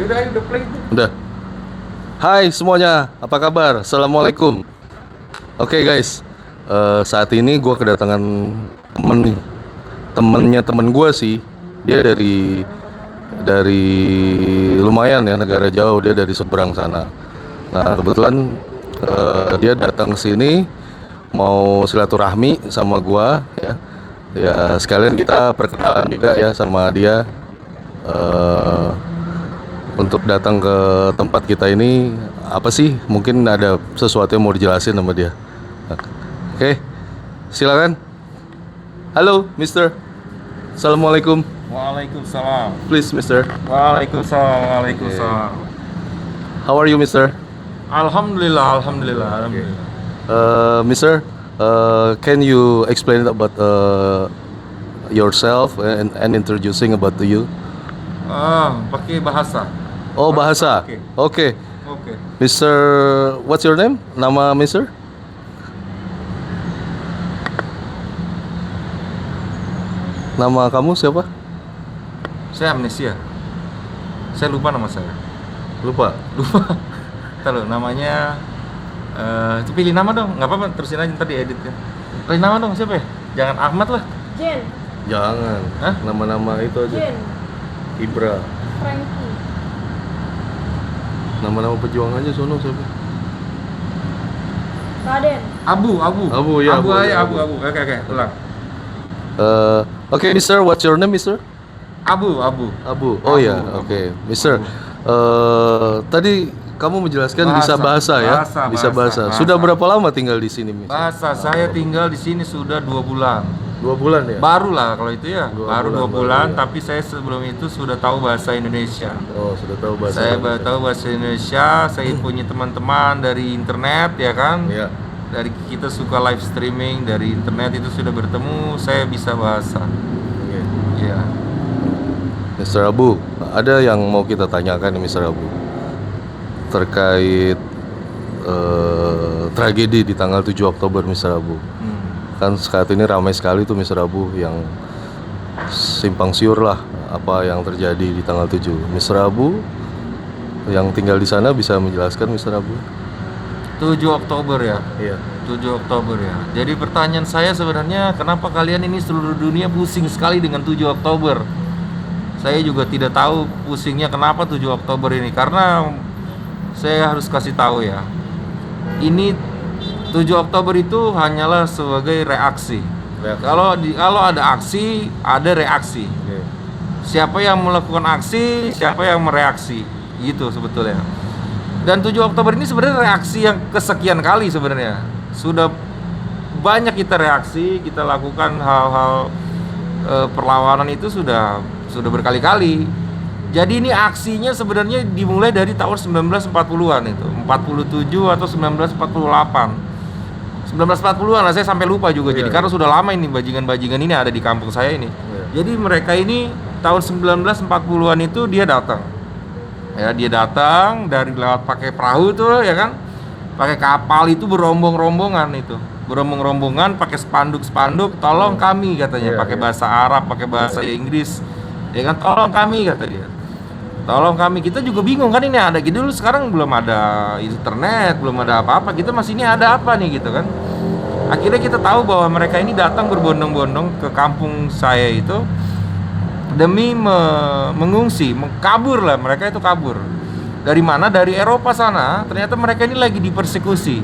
Udah play itu. Udah. Hai semuanya, apa kabar? Assalamualaikum. Oke guys, saat ini gue kedatangan temen nih. Temennya temen gue sih. Dia dari lumayan ya, negara jauh. Dia dari seberang sana. Nah kebetulan dia datang ke sini mau silaturahmi sama gue ya. Ya sekalian kita perkenalan juga ya sama dia. Untuk datang ke tempat kita ini apa sih? Mungkin ada sesuatu yang mau dijelasin sama dia. Oke, silakan. Halo, Mister. Assalamualaikum. Waalaikumsalam. Please, Mister. Waalaikumsalam. How are you, Mister? Alhamdulillah. Mister, can you explain about yourself and introducing about to you? Pakai bahasa. Oh, bahasa. Oke. Oke. Mister, what's your name? Nama Mister? Nama kamu siapa? Saya amnesia. Saya lupa nama saya. Lupa. Tahu namanya. Itu pilih nama dong. Nggak apa-apa, terusin aja tadi editnya. Pilih nama dong, siapa ya? Jangan Ahmad lah. Jen, Jangan. Hah? Nama-nama itu aja. Jen, Ibra. Frankie, Nama-nama pejuang aja sono siapa? Raden, Abu. Abu, ya, Abu Abu, aja, ya, Abu. Oke, ulang. Oke, Mister, what's your name, Mister? Abu. Abu. Oh ya, Abu. oke. Mister, tadi kamu menjelaskan bisa bahasa ya? Bisa bahasa. Sudah berapa lama tinggal di sini, Mister? Bahasa saya tinggal di sini sudah 2 bulan. 2 bulan ya? Baru lah kalau itu ya. Baru 2 bulan, baru ya. tapi saya sebelum itu sudah tahu bahasa Indonesia. Oh, sudah tahu bahasa. Saya Indonesia. tahu bahasa Indonesia. Saya punya teman-teman dari internet ya kan. Ya. Dari kita suka live streaming dari internet itu sudah bertemu. Saya bisa bahasa. Oke. Ya. Mister Abu, ada yang mau kita tanyakan nih, Mister Abu, terkait tragedi di tanggal 7 Oktober, Mister Abu. Kan saat ini ramai sekali tuh, Mister Abu, yang simpang siur lah apa yang terjadi di tanggal 7. Mister Abu yang tinggal di sana bisa menjelaskan, Mister Abu? 7 Oktober ya. Iya. 7 Oktober ya. Jadi pertanyaan saya sebenarnya kenapa kalian ini seluruh dunia pusing sekali dengan 7 Oktober? Saya juga tidak tahu pusingnya kenapa 7 Oktober ini, karena saya harus kasih tahu ya. Ini 7 Oktober itu hanyalah sebagai reaksi. Kalau ada aksi, ada reaksi. Siapa yang melakukan aksi, siapa yang mereaksi. Gitu sebetulnya. Dan 7 Oktober ini sebenarnya reaksi yang kesekian kali sebenarnya. Sudah banyak kita reaksi, kita lakukan hal-hal perlawanan itu sudah berkali-kali. Jadi ini aksinya sebenarnya dimulai dari tahun 1940-an itu, 47 atau 1948. 1940-an lah, saya sampai lupa juga. Jadi karena sudah lama ini bajingan-bajingan ini ada di kampung saya ini. Jadi mereka ini tahun 1940-an itu dia datang. Ya, dia datang dari lewat pakai perahu tuh ya kan. Pakai kapal itu berombong-rombongan itu. Berombong-rombongan pakai spanduk-spanduk, tolong kami katanya, pakai bahasa Arab, pakai bahasa Inggris. Ya kan, tolong kami kata dia. Tolong kami, kita juga bingung kan ini ada gitu dulu, sekarang belum ada internet, belum ada apa-apa, kita masih ini ada apa nih gitu kan. Akhirnya kita tahu bahwa mereka ini datang berbondong-bondong ke kampung saya itu demi mengungsi, kabur lah, mereka itu kabur. Dari mana? Dari Eropa sana. Ternyata mereka ini lagi dipersekusi,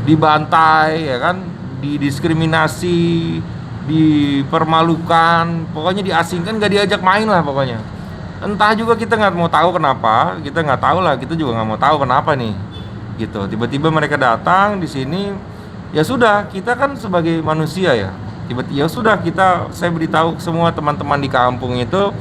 dibantai ya kan, didiskriminasi, dipermalukan, pokoknya diasingkan, gak diajak main lah pokoknya. Entah juga kita nggak mau tahu kenapa, kita nggak tahu lah, kita juga nggak mau tahu kenapa nih, gitu. Tiba-tiba mereka datang di sini, ya sudah, kita kan sebagai manusia ya, tiba-tiba ya sudah saya beritahu semua teman-teman di kampung itu,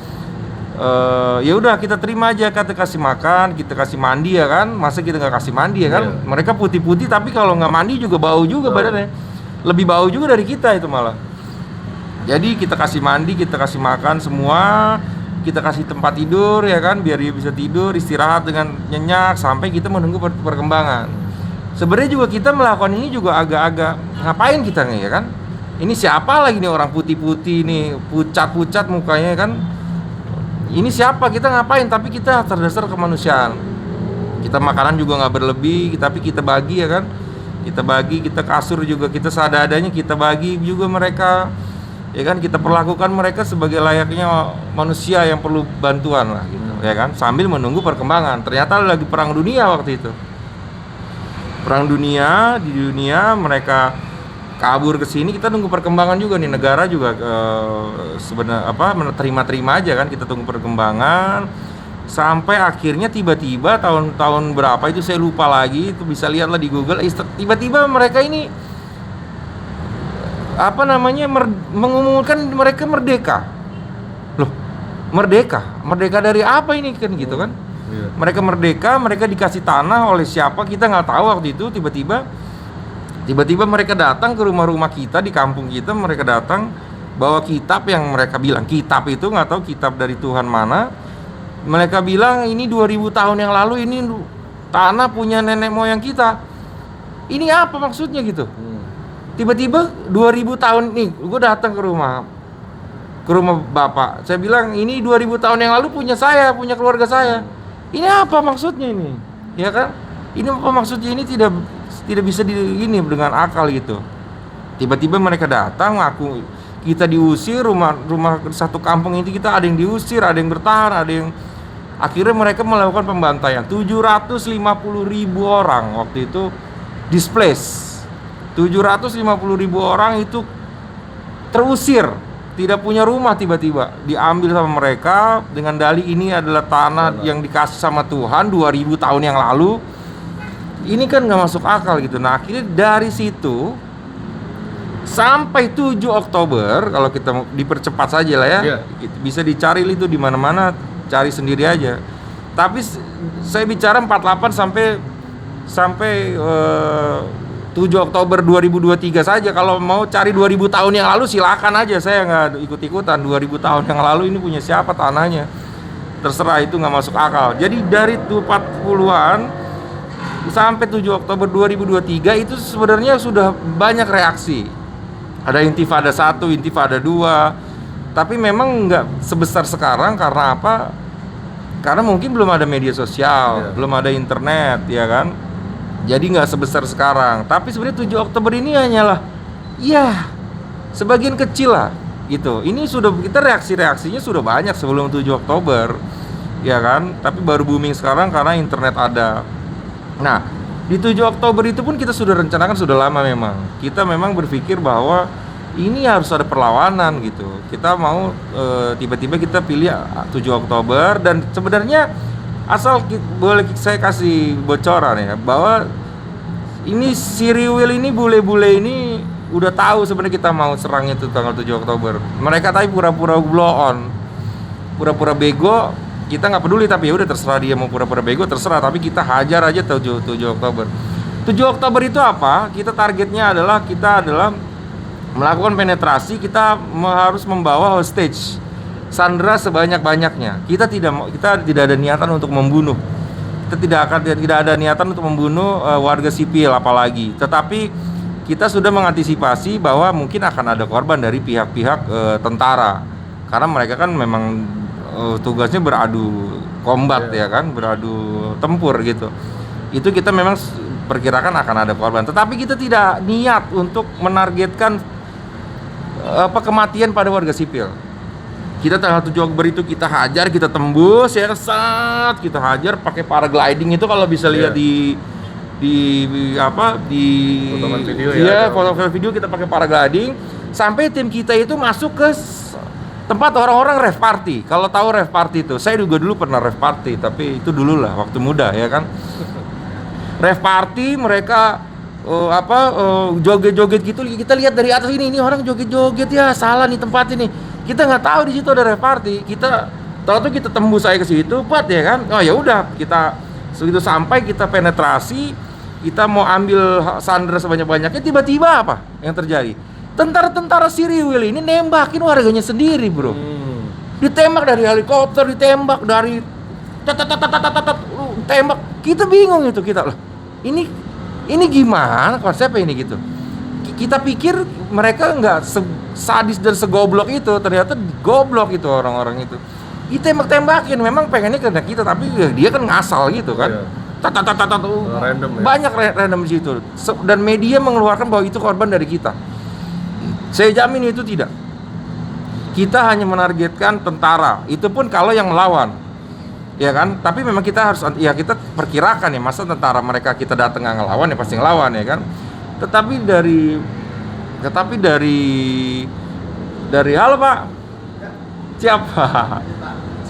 ya udah kita terima aja, kita kasih makan, kita kasih mandi ya kan, masa kita nggak kasih mandi ya kan? Mereka putih-putih tapi kalau nggak mandi juga bau juga badannya, lebih bau juga dari kita itu malah. Jadi kita kasih mandi, kita kasih makan semua. Kita kasih tempat tidur ya kan, biar dia bisa tidur, istirahat dengan nyenyak sampai kita menunggu perkembangan. Sebenarnya juga kita melakukan ini juga agak-agak ngapain kita nih ya kan? Ini siapa lagi nih orang putih-putih nih, pucat-pucat mukanya kan? ini siapa, kita ngapain, tapi kita terdasar kemanusiaan. Kita makanan juga nggak berlebih, tapi kita bagi ya kan. Kita bagi, kita kasur juga kita seadanya kita bagi juga mereka. Ya kan, kita perlakukan mereka sebagai layaknya manusia yang perlu bantuan lah gitu, ya kan, sambil menunggu perkembangan. Ternyata lagi perang dunia waktu itu. Perang dunia, di dunia mereka kabur ke sini, kita tunggu perkembangan juga nih, negara juga sebenarnya terima-terima aja kan, kita tunggu perkembangan sampai akhirnya tiba-tiba tahun berapa itu saya lupa lagi, itu bisa lihatlah di Google, tiba-tiba mereka ini mengumumkan mereka merdeka. Loh, merdeka dari apa ini kan gitu kan? Iya. Mereka merdeka, mereka dikasih tanah oleh siapa kita nggak tahu waktu itu. Tiba-tiba mereka datang ke rumah-rumah kita di kampung kita, mereka datang bawa kitab yang mereka bilang kitab itu, nggak tahu kitab dari Tuhan mana. Mereka bilang ini 2000 tahun yang lalu ini tanah punya nenek moyang kita. Ini apa maksudnya gitu? Tiba-tiba 2000 tahun nih, gue datang ke rumah bapak. Saya bilang ini 2000 tahun yang lalu punya saya, punya keluarga saya. Ini apa maksudnya ini? Ya kan? Ini apa maksudnya, ini tidak bisa ini dengan akal gitu. Tiba-tiba mereka datang, kita diusir, rumah satu kampung ini kita ada yang diusir, ada yang bertahan, ada yang akhirnya mereka melakukan pembantaian. 750.000 orang waktu itu displaced. 750.000 orang itu terusir, tidak punya rumah, tiba-tiba diambil sama mereka dengan dalih ini adalah tanah yang dikasih sama Tuhan 2000 tahun yang lalu. Ini kan nggak masuk akal gitu. Nah akhirnya dari situ sampai 7 Oktober, kalau kita dipercepat saja lah ya, bisa dicari itu di mana-mana, cari sendiri aja. Tapi saya bicara 48 sampai 7 Oktober 2023 saja. Kalau mau cari 2000 tahun yang lalu silakan aja, saya nggak ikut-ikutan. 2000 tahun yang lalu ini punya siapa tanahnya, terserah, itu nggak masuk akal. Jadi dari 40-an sampai 7 Oktober 2023 itu sebenarnya sudah banyak reaksi. Ada intifada 1, intifada 2, tapi memang nggak sebesar sekarang. Karena apa? Karena mungkin belum ada media sosial, belum ada internet, ya kan. Jadi nggak sebesar sekarang. Tapi sebenarnya 7 Oktober ini hanyalah sebagian kecil lah gitu. Ini sudah, kita reaksinya sudah banyak sebelum 7 Oktober, ya kan. Tapi baru booming sekarang karena internet ada. Nah di 7 Oktober itu pun kita sudah rencanakan sudah lama. Memang kita berpikir bahwa ini harus ada perlawanan gitu. Kita mau tiba-tiba kita pilih 7 Oktober. Dan sebenarnya boleh saya kasih bocoran ya, bahwa ini si Riwil ini, bule-bule ini udah tahu sebenarnya kita mau serang itu tanggal 7 Oktober. Mereka tapi pura-pura blow on, pura-pura bego. Kita nggak peduli, tapi ya udah terserah dia mau pura-pura bego, terserah. Tapi kita hajar aja 7 Oktober. 7 Oktober itu apa? Kita adalah melakukan penetrasi. Kita harus membawa hostage, sandera sebanyak-banyaknya. Kita tidak ada niatan untuk membunuh. Kita tidak ada niatan untuk membunuh warga sipil apalagi. Tetapi kita sudah mengantisipasi bahwa mungkin akan ada korban dari pihak-pihak tentara. Karena mereka kan memang tugasnya beradu kombat, ya kan, beradu tempur gitu. Itu kita memang perkirakan akan ada korban. Tetapi kita tidak niat untuk menargetkan kematian pada warga sipil. Kita tanggal 7 Oktober itu kita hajar, kita tembus ya, kita hajar pakai paragliding itu, kalau bisa lihat di potongan video foto video kita pakai paragliding sampai tim kita itu masuk ke tempat orang-orang rave party. Kalau tahu rave party itu, saya juga dulu pernah rave party, tapi itu dulu lah waktu muda ya kan. Rave party mereka joget-joget gitu, kita lihat dari atas ini orang joget-joget ya, salah nih tempat ini. Kita nggak tahu di situ ada rave party. Kita tahu tuh kita tembus saya ke situ, ya kan. Oh ya udah, kita segitu sampai kita penetrasi, kita mau ambil sandera sebanyak-banyaknya. Tiba-tiba apa yang terjadi? Tentara-tentara si Riwil ini nembakin warganya sendiri, bro. Ditembak dari helikopter, ditembak dari tembak. Kita bingung itu, kita loh. Ini gimana konsepnya ini gitu. Kita pikir mereka nggak sadis dan segoblok itu, ternyata goblok itu orang-orang itu. ditembak-tembakin. Memang pengennya kena kita, tapi dia kan ngasal gitu kan. Iya. Random ya. banyak random di situ. Dan media mengeluarkan bahwa itu korban dari kita. Saya jamin itu tidak. Kita hanya menargetkan tentara. Itu pun kalau yang melawan. Ya kan? Tapi memang kita harus, ya kita perkirakan ya, masa tentara mereka kita datang nggak ngelawan, ya pasti ngelawan ya kan. Tetapi dari halo Pak. Siap.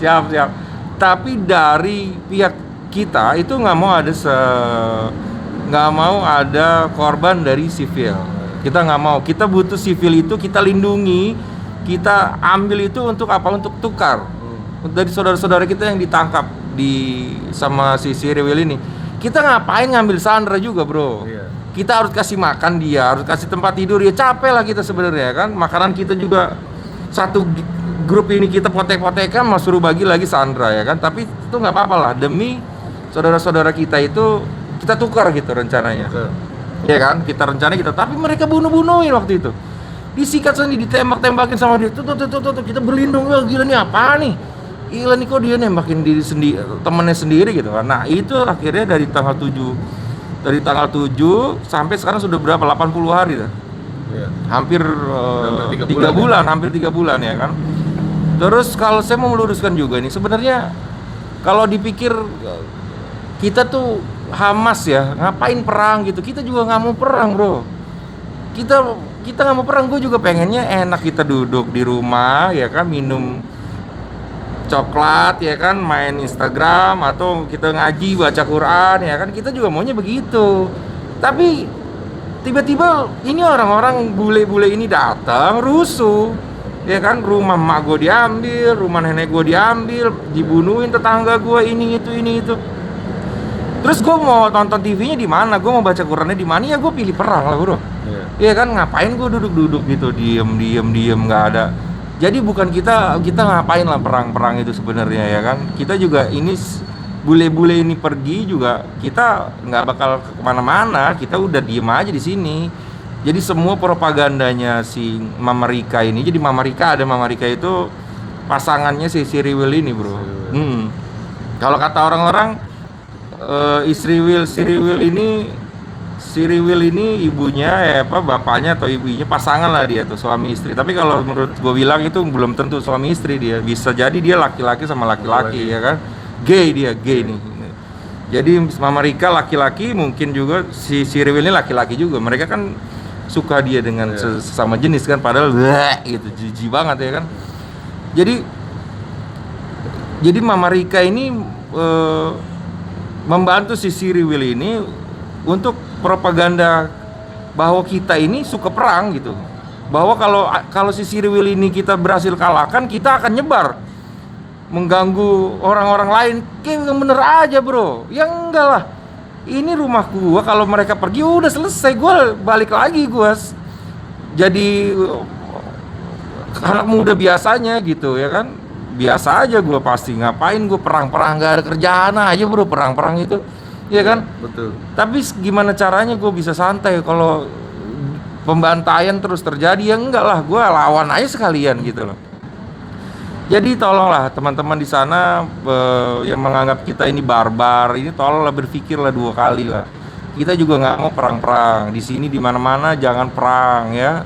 Siap. Tapi dari pihak kita itu nggak mau ada korban dari sivil. Kita nggak mau. Kita butuh sivil itu kita lindungi, kita ambil itu untuk apa? Untuk tukar dari saudara-saudara kita yang ditangkap sama si Siriwil ini. Kita ngapain ngambil Sandra juga, bro? Iya. Kita harus kasih makan dia, harus kasih tempat tidur dia. Capek lah kita sebenarnya kan. Makanan kita juga satu grup ini kita potek-potekan, mau suruh bagi lagi Sandra ya kan. Tapi itu nggak apa-apa lah, demi saudara-saudara kita itu kita tukar gitu rencananya. Ya kan, kita rencana kita, tapi mereka bunuh-bunuhin waktu itu. Disikat sendiri, ditembak-tembakin sama dia. Tuh, kita berlindung. Wah, gila nih apa nih? Gila nih kok dia nembakin diri sendiri, temennya sendiri gitu kan. Nah, itu akhirnya dari tanggal 7 sampai sekarang sudah berapa? 80 hari dah. Iya. Hampir 3 bulan, hampir 3 bulan ya kan. Terus kalau saya mau meluruskan juga nih, sebenarnya kalau dipikir kita tuh Hamas ya, ngapain perang gitu? Kita juga nggak mau perang, bro. Kita nggak mau perang. Gue juga pengennya enak kita duduk di rumah ya kan, minum coklat ya kan, main Instagram atau kita ngaji baca Quran ya kan. Kita juga maunya begitu. Tapi tiba-tiba ini orang-orang bule-bule ini datang rusuh ya kan, rumah emak gue diambil, rumah nenek gue diambil, dibunuhin tetangga gue, ini itu. Terus gue mau tonton TV-nya di mana? Gue mau baca Qurannya di mana? Ya gue pilih perang lah, bro. Iya kan, ngapain gue duduk-duduk gitu, diem nggak ada. Jadi bukan kita ngapain lah perang itu sebenarnya ya kan. Kita juga ini bule-bule ini pergi juga, kita nggak bakal kemana-mana. Kita udah diem aja di sini. Jadi semua propagandanya si Mama Rika ini. Jadi Mama Rika itu pasangannya si Siriwil ini, bro. Kalau kata orang-orang, Siriwil ini ibunya bapaknya atau ibunya pasangan lah dia tuh, suami istri. Tapi kalau menurut gue bilang itu belum tentu suami istri dia. Bisa jadi dia laki-laki sama laki-laki ya kan. Gay nih. Jadi Mama Rika laki-laki, mungkin juga si Siriwil ini laki-laki juga. Mereka kan suka dia dengan sesama jenis kan, padahal gitu jijik banget ya kan. Jadi Mama Rika ini membantu si Siriwil ini untuk propaganda bahwa kita ini suka perang gitu. Bahwa kalau si Siriwil ini kita berhasil kalahkan, kita akan nyebar mengganggu orang-orang lain. Kayak bener aja, bro. Ya enggak lah. Ini rumah gua, kalau mereka pergi udah selesai, gua balik lagi jadi anak muda biasanya gitu ya kan. Biasa aja gue pasti, ngapain gue perang-perang, gak ada kerjaan aja, bro, perang-perang itu ya kan. Betul. Tapi gimana caranya gue bisa santai kalau pembantaian terus terjadi? Ya enggak lah, gue lawan aja sekalian gitu loh. Jadi tolonglah teman-teman di sana yang menganggap kita ini barbar, ini tolonglah berpikirlah 2 kali lah. Kita juga nggak mau perang-perang di sini, di mana-mana jangan perang ya.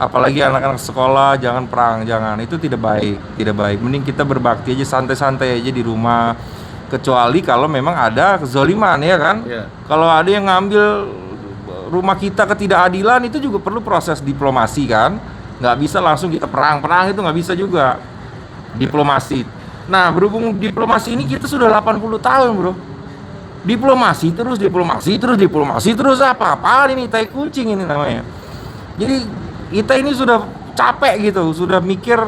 Apalagi anak-anak sekolah, jangan perang, jangan. Itu tidak baik. Mending kita berbakti aja, santai-santai aja di rumah. Kecuali kalau memang ada kezaliman ya kan. Kalau ada yang ngambil rumah kita ketidakadilan, itu juga perlu proses diplomasi kan. Nggak bisa langsung kita perang itu nggak bisa juga. Diplomasi. Nah, berhubung diplomasi ini kita sudah 80 tahun, bro. Diplomasi terus apa-apaan ini, tai kucing ini namanya. Jadi kita ini sudah capek gitu, sudah mikir,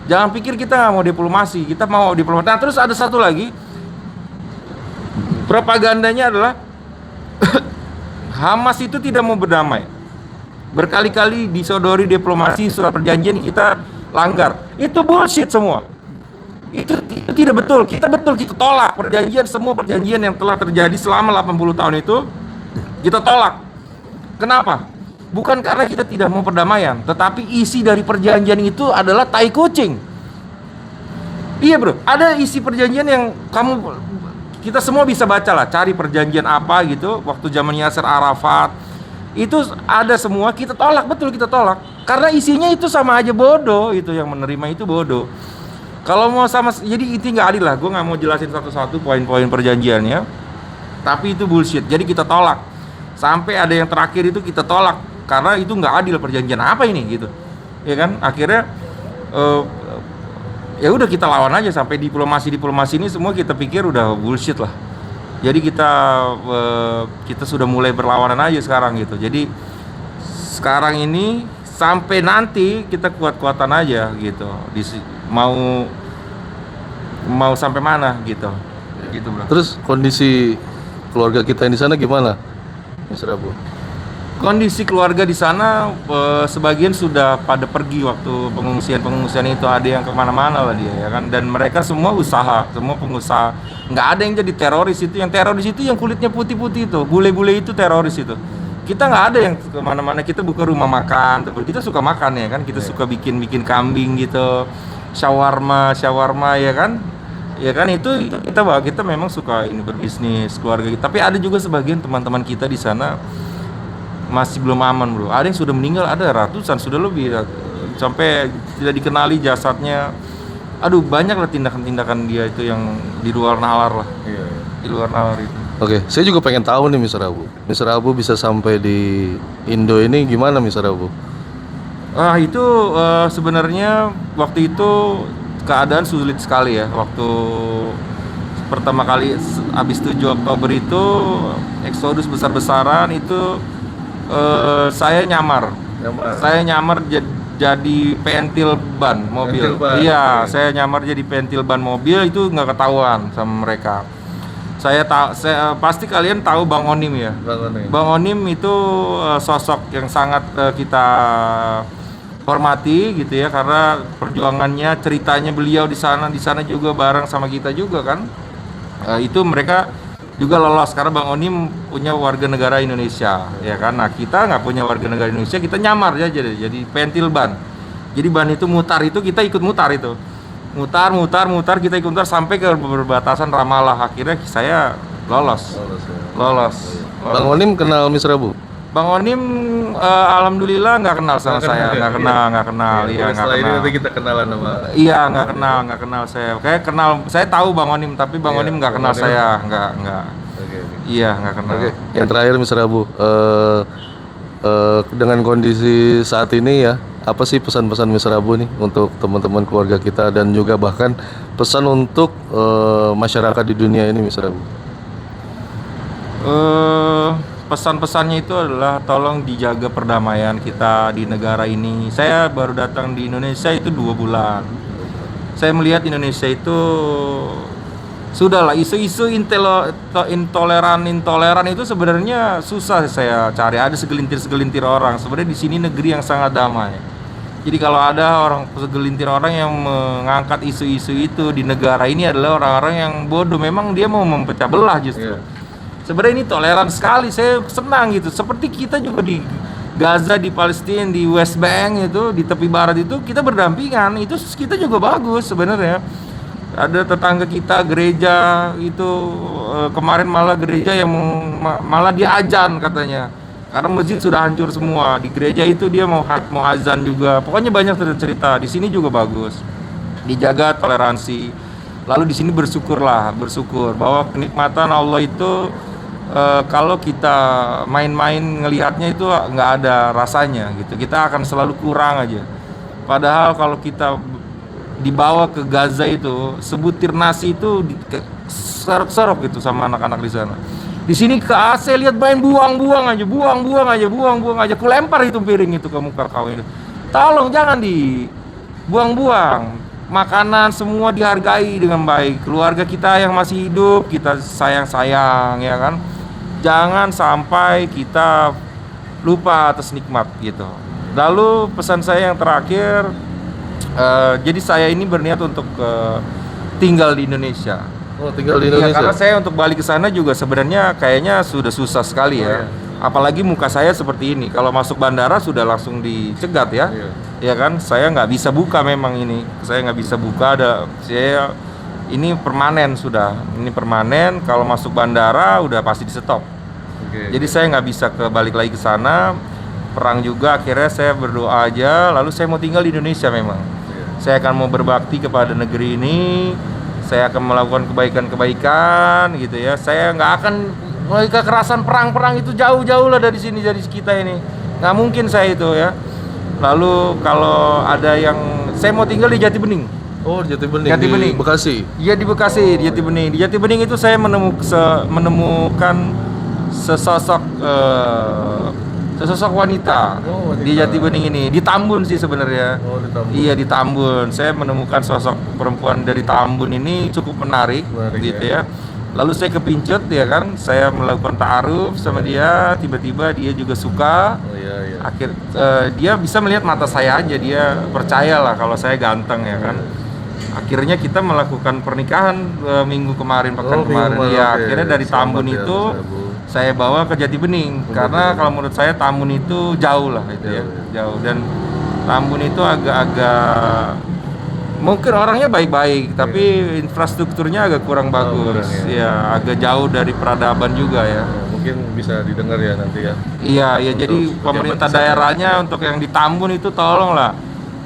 jangan pikir kita nggak mau diplomasi, kita mau diplomasi. Nah, terus ada satu lagi, propagandanya adalah Hamas itu tidak mau berdamai. Berkali-kali disodori diplomasi, surat perjanjian kita langgar. Itu bullshit semua. Itu tidak betul. Kita tolak semua perjanjian yang telah terjadi selama 80 tahun itu, kita tolak. Kenapa? Bukan karena kita tidak mau perdamaian, tetapi isi dari perjanjian itu adalah tai kucing. Iya bro, ada isi perjanjian yang kita semua bisa baca lah, cari perjanjian apa gitu. Waktu zaman Yasser Arafat itu ada semua, kita tolak, betul kita tolak. Karena isinya itu sama aja bodoh, itu yang menerima itu bodoh. Kalau mau sama, jadi itu nggak adil lah. Gue nggak mau jelasin satu-satu poin-poin perjanjiannya, tapi itu bullshit. Jadi kita tolak. Sampai ada yang terakhir itu kita tolak karena itu nggak adil, perjanjian apa ini gitu, ya kan? Akhirnya ya udah kita lawan aja sampai diplomasi ini semua kita pikir udah bullshit lah. Jadi kita sudah mulai berlawanan aja sekarang gitu. Jadi sekarang ini sampai nanti kita kuat-kuatan aja gitu. Mau sampai mana gitu. Gitu bro. Terus kondisi keluarga kita yang di sana gimana, Mas Rabu? Kondisi keluarga di sana sebagian sudah pada pergi waktu pengungsian itu, ada yang kemana-mana lah dia ya kan, dan mereka semua pengusaha, nggak ada yang jadi teroris. Itu yang teroris itu yang kulitnya putih-putih itu, bule-bule itu teroris itu. Kita nggak ada yang kemana-mana, kita buka rumah makan, kita suka makan ya kan, kita suka bikin kambing gitu, shawarma ya kan. Ya kan itu kita memang suka ini berbisnis keluarga. Tapi ada juga sebagian teman-teman kita di sana masih belum aman bro. Ada yang sudah meninggal, ada ratusan, sudah lebih, sampai tidak dikenali jasadnya. Aduh, banyak lah tindakan-tindakan dia itu yang di luar nalar lah. Iya. Di luar nalar itu. Oke, saya juga pengen tahu nih Mr. Abu. Mr. Abu bisa sampai di Indo ini gimana Mr. Abu? Itu sebenarnya waktu itu keadaan sulit sekali ya. Waktu pertama kali habis 7 Oktober itu eksodus besar-besaran itu, saya nyamar jadi pentil ban mobil. Iya, saya nyamar jadi pentil ban mobil, itu nggak ketahuan sama mereka. Saya pasti kalian tahu Bang Onim ya. Bang Onim itu sosok yang sangat kita hormati gitu ya, karena perjuangannya, ceritanya beliau di sana juga bareng sama kita juga kan. Itu mereka juga lolos karena Bang Onim punya warga negara Indonesia ya kan. Nah, kita nggak punya warga negara Indonesia, kita nyamar aja jadi pentil ban. Jadi ban itu mutar, itu kita ikut mutar, itu mutar kita ikut mutar sampai ke perbatasan Ramallah. Akhirnya saya lolos. Bang Onim kenal Mr. Abu? Bang Onim alhamdulillah nggak kenal sama saya, nggak kenal. Iya, nggak kenal. Ini nanti kita kenalan sama. Iya, nggak kenal saya. Kayak kenal, saya tahu Bang Onim, tapi Bang Onim nggak kenal saya, nggak. Iya, nggak kenal. Yang terakhir Mr. Abu, dengan kondisi saat ini ya, apa sih pesan-pesan Mr. Abu nih untuk teman-teman keluarga kita dan juga bahkan pesan untuk masyarakat di dunia ini Mr. Abu? Pesan-pesannya itu adalah tolong dijaga perdamaian kita di negara ini. Saya baru datang di Indonesia itu 2 bulan. Saya melihat Indonesia itu sudahlah, isu-isu intoleran itu sebenarnya susah saya cari. Ada segelintir orang. Sebenarnya di sini negeri yang sangat damai. Jadi kalau ada segelintir orang yang mengangkat isu-isu itu di negara ini adalah orang-orang yang bodoh. Memang dia mau memecah belah justru. Sebenarnya ini toleran sekali, saya senang gitu. Seperti kita juga di Gaza, di Palestina, di West Bank itu, di tepi barat itu kita berdampingan. Itu kita juga bagus sebenarnya. Ada tetangga kita gereja itu kemarin malah gereja yang malah dia azan katanya. Karena masjid sudah hancur semua. Di gereja itu dia mau azan juga. Pokoknya banyak cerita. Di sini juga bagus. Dijaga toleransi. Lalu di sini bersyukur bahwa kenikmatan Allah itu kalau kita main-main ngelihatnya itu nggak ada rasanya gitu. Kita akan selalu kurang aja. Padahal kalau kita dibawa ke Gaza itu, sebutir nasi itu serok-serok gitu sama anak-anak di sana. Di sini ke AC lihat main buang aja. Kulempar itu piring itu ke muka kau itu. Tolong jangan dibuang-buang. Makanan semua dihargai dengan baik. Keluarga kita yang masih hidup kita sayang-sayang ya kan. Jangan sampai kita lupa atas nikmat gitu. Lalu pesan saya yang terakhir, jadi saya ini berniat untuk tinggal di Indonesia. Oh, tinggal di Indonesia. Ya, karena saya untuk balik ke sana juga sebenarnya kayaknya sudah susah sekali ya. Apalagi muka saya seperti ini. Kalau masuk bandara sudah langsung dicegat ya. ya kan, saya nggak bisa buka memang ini, saya nggak bisa buka, saya ini permanen sudah, ini permanen, kalau masuk bandara udah pasti di stop. Jadi saya nggak bisa balik lagi ke sana, perang juga, akhirnya saya berdoa aja, lalu saya mau tinggal di Indonesia memang. Saya akan mau berbakti kepada negeri ini, saya akan melakukan kebaikan-kebaikan gitu ya. Saya nggak akan mulai kekerasan perang-perang itu jauh-jauh lah dari sini, dari kita ini. Nggak mungkin saya itu ya. Lalu kalau ada yang, saya mau tinggal di Jatibening. Oh, Jatibening. Jatibening. Di Bekasi. Iya di Bekasi, di Jatibening. Di Jatibening itu saya menemukan sesosok wanita, wanita di Jatibening ini, di Tambun sih sebenarnya. Oh, di Tambun. Iya di Tambun. Saya menemukan sosok perempuan dari Tambun ini cukup menarik gitu ya. Lalu saya kepincut ya kan, saya melakukan ta'aruf sama dia, tiba-tiba dia juga suka. Oh iya. Dia bisa melihat mata saya aja, dia percayalah kalau saya ganteng ya kan. Akhirnya kita melakukan pernikahan minggu kemarin, pekan kemarin. Ya, akhirnya dari Tambun itu saya bawa ke Jatibening karena kalau menurut saya Tambun itu jauh lah itu ya, jauh, dan Tambun itu agak-agak mungkin orangnya baik-baik tapi infrastrukturnya agak kurang bagus. Ya, agak jauh dari peradaban juga ya. Mungkin bisa didengar ya nanti ya. Iya, jadi pemerintah daerahnya untuk yang di Tambun itu tolonglah.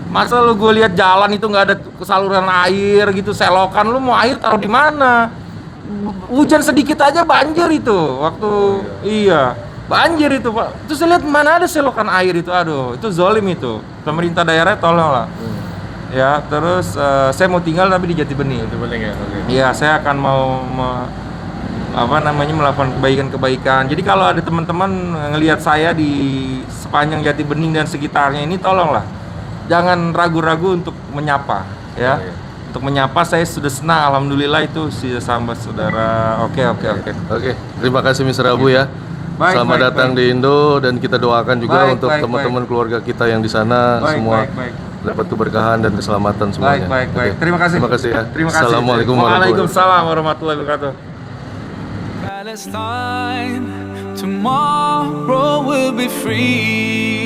Masa lu gue lihat jalan itu nggak ada saluran air gitu, selokan, lu mau air taruh di mana? Hujan sedikit aja banjir itu waktu iya banjir itu Pak. Terus saya lihat mana ada selokan air itu, aduh itu zolim itu. Pemerintah daerah tolonglah. Ya, terus saya mau tinggal tapi di Jatibening. Jatibening ya. Iya, saya akan mau melakukan kebaikan-kebaikan. Jadi kalau ada teman-teman ngelihat saya di sepanjang Jatibening dan sekitarnya ini, tolonglah jangan ragu-ragu untuk menyapa ya. Untuk menyapa saya sudah senang, alhamdulillah itu si sambat saudara. Oke. Terima kasih Mr. Abu ya. Selamat datang di Indo, dan kita doakan juga untuk teman-teman keluarga kita yang di sana semua dapat keberkahan dan keselamatan semuanya. Baik. Terima kasih. Ya. Terima kasih. Assalamualaikum warahmatullahi wabarakatuh. Palestine, tomorrow will be free.